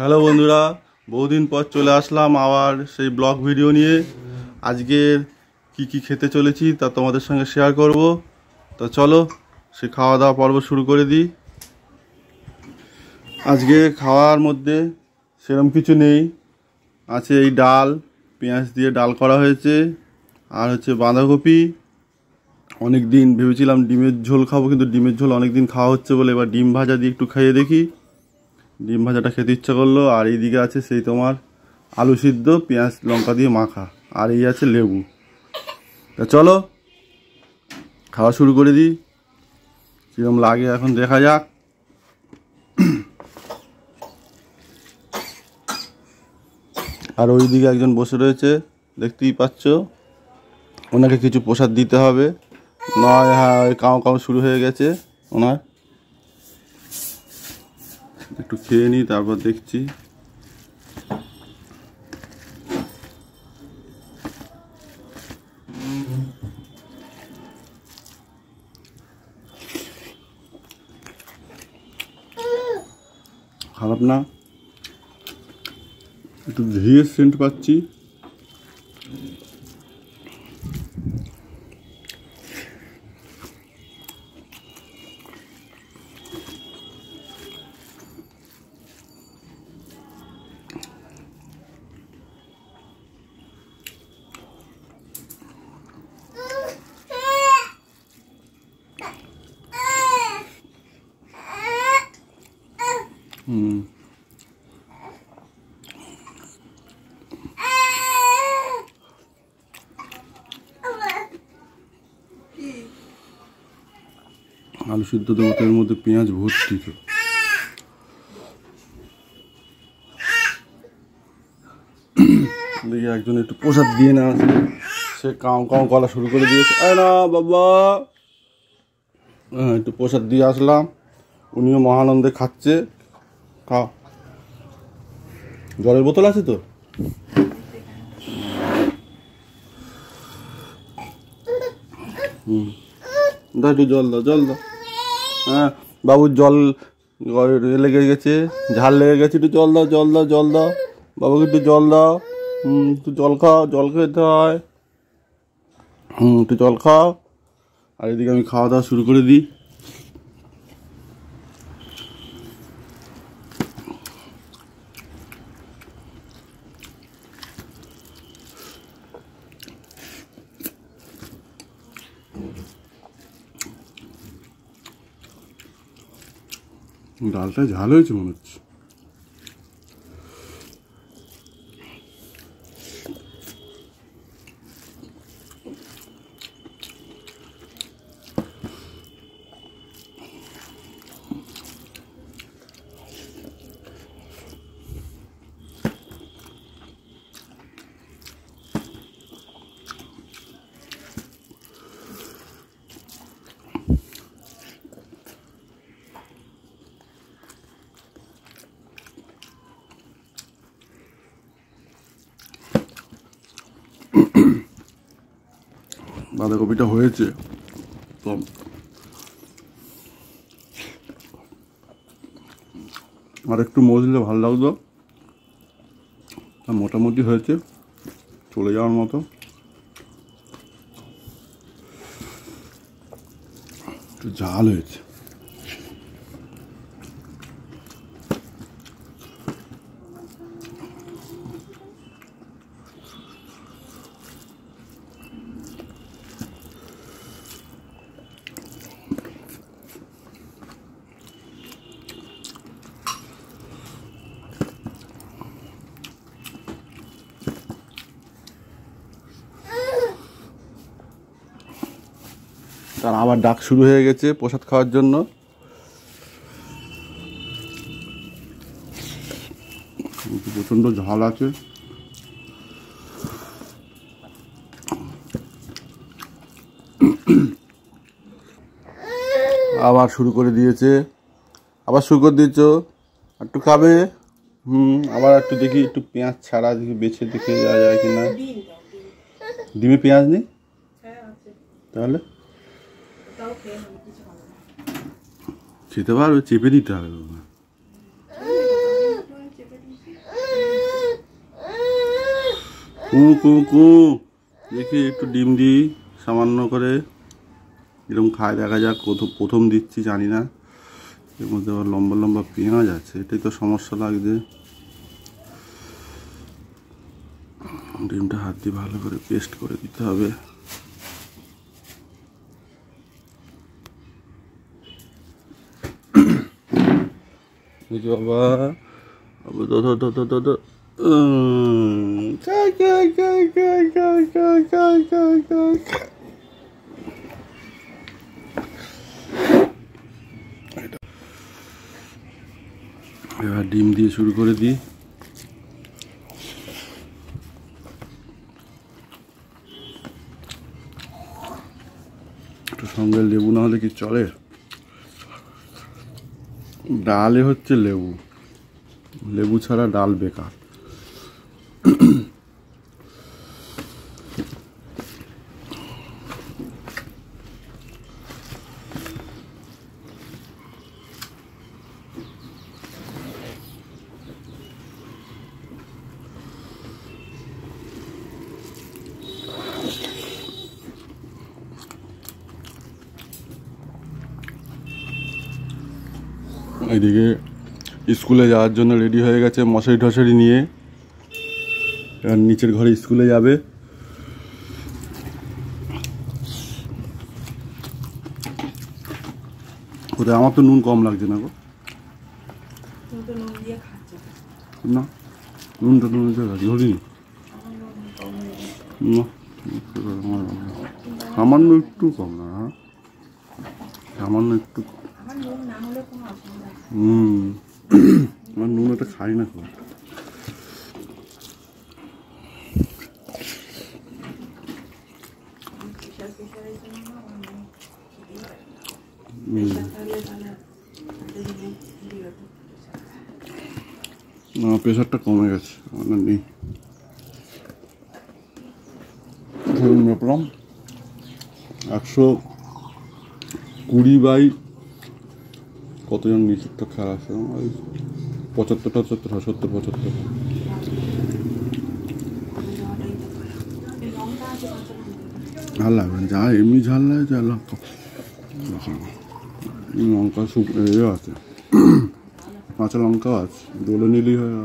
Hello বন্ধুরা, বহুদিন পর চলে আসলাম আবার সেই ব্লগ ভিডিও নিয়ে। আজকের কি খেতে চলেছি তা তোমাদের সঙ্গে শেয়ার করব। তো চলো সে খাওয়া দাওয়া পর্ব শুরু করে দিই। আজকে খাওয়ার মধ্যে সেরকম কিছু নেই, আছে এই ডাল, পেঁয়াজ দিয়ে ডাল করা হয়েছে, আর হচ্ছে বাঁধাকপি। অনেক দিন ভেবেছিলাম ডিমের ঝোল খাবো, কিন্তু ডিমের ঝোল অনেক দিন খাওয়া হচ্ছে বলে এবার ডিম ভাজা দিয়ে একটু খেয়ে দেখি। ডিম ভাজাটা খেতে ইচ্ছা করলো। আর এইদিকে আছে সেই তোমার আলু সিদ্ধ পেঁয়াজ লঙ্কা দিয়ে মাখা, আর এই আছে লেবু। তা চলো খাওয়া শুরু করে দিই, কীরকম লাগে এখন দেখা যাক। আর ওইদিকে একজন বসে রয়েছে, দেখতেই পাচ্ছ, ওনাকে কিছু প্রসাদ দিতে হবে, নয় হ্যাঁ ওই কাউ কাউ শুরু হয়ে গেছে ওনার। একটু খেয়ে নিই তারপর দেখছি। খারাপ না, একটু ঘিয়ের সেন্ট পাচ্ছি। আলু সিদ্ধ দেবো, এর মধ্যে পেঁয়াজ ভর্তি। তো দেখি একজন একটু প্রসাদ দিয়ে না, সে কাউ কাউ গলা শুরু করে দিয়েছে। না বাবা, হ্যাঁ একটু প্রসাদ দিয়ে আসলাম, উনিও মহানন্দে খাচ্ছে। খাও, জলের বোতল আছে তো? দাও একটু জল দাও, জল দাও। হ্যাঁ বাবুর জল লেগে গেছে, ঝাল লেগে গেছে, একটু জল দাও, জল দাও, জল দাও বাবুকে, একটু জল দাও। একটু জল খাও, জল খেতে হয়। একটু জল খাও। আর এদিকে আমি খাওয়া দাওয়া শুরু করে দিই। ডালটা ঝাল হয়েছে মনে হচ্ছে। বাঁধাকপিটা হয়েছে কম, আর একটু মজা দিলে ভালো লাগতো। মোটামুটি হয়েছে, চলে যাওয়ার মতো। একটু ঝাল হয়েছে। তার আবার ডাক শুরু হয়ে গেছে প্রসাদ খাওয়ার জন্য। প্রচণ্ড ঝাল আছে। আবার শুরু করে দিয়েছে, আবার শুরু করে দিয়েছ, একটু খাবে। আবার একটু দেখি, একটু পেঁয়াজ ছাড়া দেখি বেছে দেখে যাওয়া যায় কিনা। ডিমে পেঁয়াজ নেই তাহলে খেতে পারবে, চেপে দিতে হবে। কু কু কু দেখি একটু ডিম দিই সামান্য করে, এরকম খায় দেখা যাক। প্রথম দিচ্ছি জানি না, এর মধ্যে আবার লম্বা লম্বা পেঁয়াজ আছে, এটাই তো সমস্যা লাগছে। ডিমটা হাত দিয়ে ভালো করে পেস্ট করে দিতে হবে। বাবা এবার ডিম দিয়ে শুরু করে দিই। একটু সঙ্গে লেবু না হলে কি চলে? ডালে হচ্ছে লেবু, লেবু ছাড়া ডাল বেকার। এদিকে স্কুলে যাওয়ার জন্য রেডি হয়ে গেছে মশারি টশারি নিয়ে, এবার নিচের ঘরে স্কুলে যাবে। কোথায়? আমার তো নুন কম লাগছে না গো, না নুনটা নুন ধরিনি, সামান্য একটু কম না, সামান্য একটু কম। আমার নুন এটা খাই না খুব। না প্রেশারটা কমে গেছে, আমার নেই। ধরুন 120/, কতজন নিচের তো খেলা আছে, 75 70 ঝাল লাগবে, যা এমনি ঝাল লাগে যা লঙ্কা লঙ্কা শুকনো আছে, কাঁচা লঙ্কাও আছে, দোলে নিলেই হয়।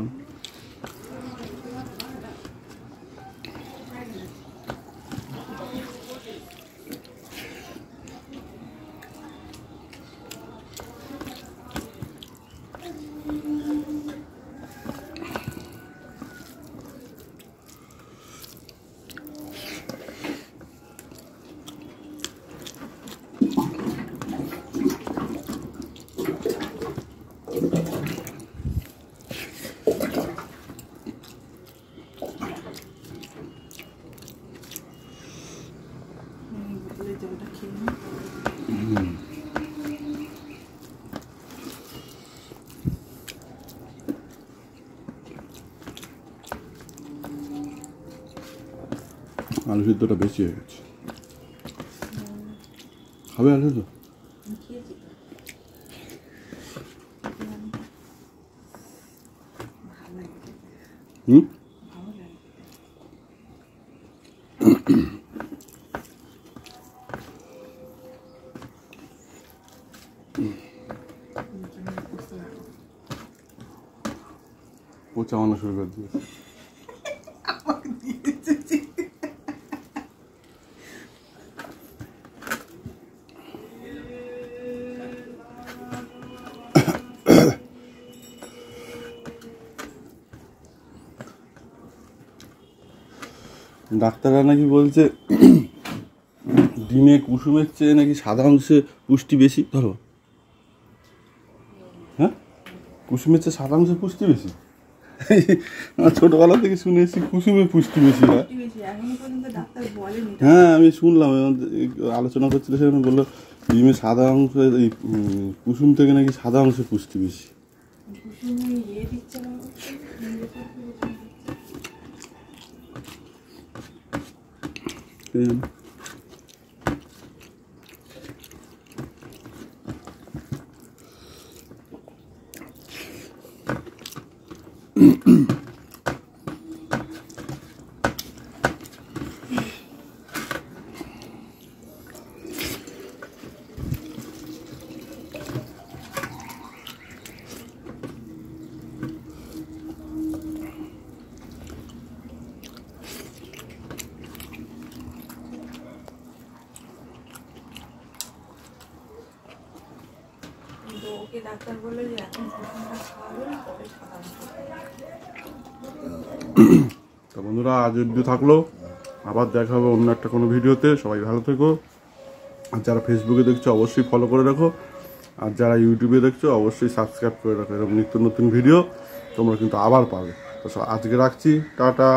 আলু সিদ্ধটা বেশি হয়ে গেছে, খাবে আলু তো? ও চাওয়ানো শুরু করে দিয়েছে। ডাক্তাররা নাকি বলছে ডিমে কুসুমের চেয়ে নাকি সাদা অংশে পুষ্টি বেশি। ধরো, হ্যাঁ কুসুমের চেয়ে সাদা অংশে পুষ্টি বেশি। ছোটবেলা থেকে শুনে এসেছি কুসুমে পুষ্টি বেশি হয়। হ্যাঁ আমি শুনলাম, আলোচনা করছিল সেখানে বললো ডিমে সাদা অংশ, এই কুসুম থেকে নাকি সাদা অংশে পুষ্টি বেশি। তো ওকে ডাক্তার বললো যে এখন সুষমটা খাওয়াবে তবে খাওয়াবে। তো বন্ধুরা আজ অবধি থাকলো, আবার দেখা হবে অন্য একটা কোনো ভিডিওতে। সবাই ভালো থেকো। আর যারা ফেসবুকে দেখছো অবশ্যই ফলো করে রাখো, আর যারা ইউটিউবে দেখছো অবশ্যই সাবস্ক্রাইব করে রাখো। এরকম নিত্য নতুন ভিডিও তোমরা কিন্তু আবার পাবে। তো আজকে রাখছি, টাটা।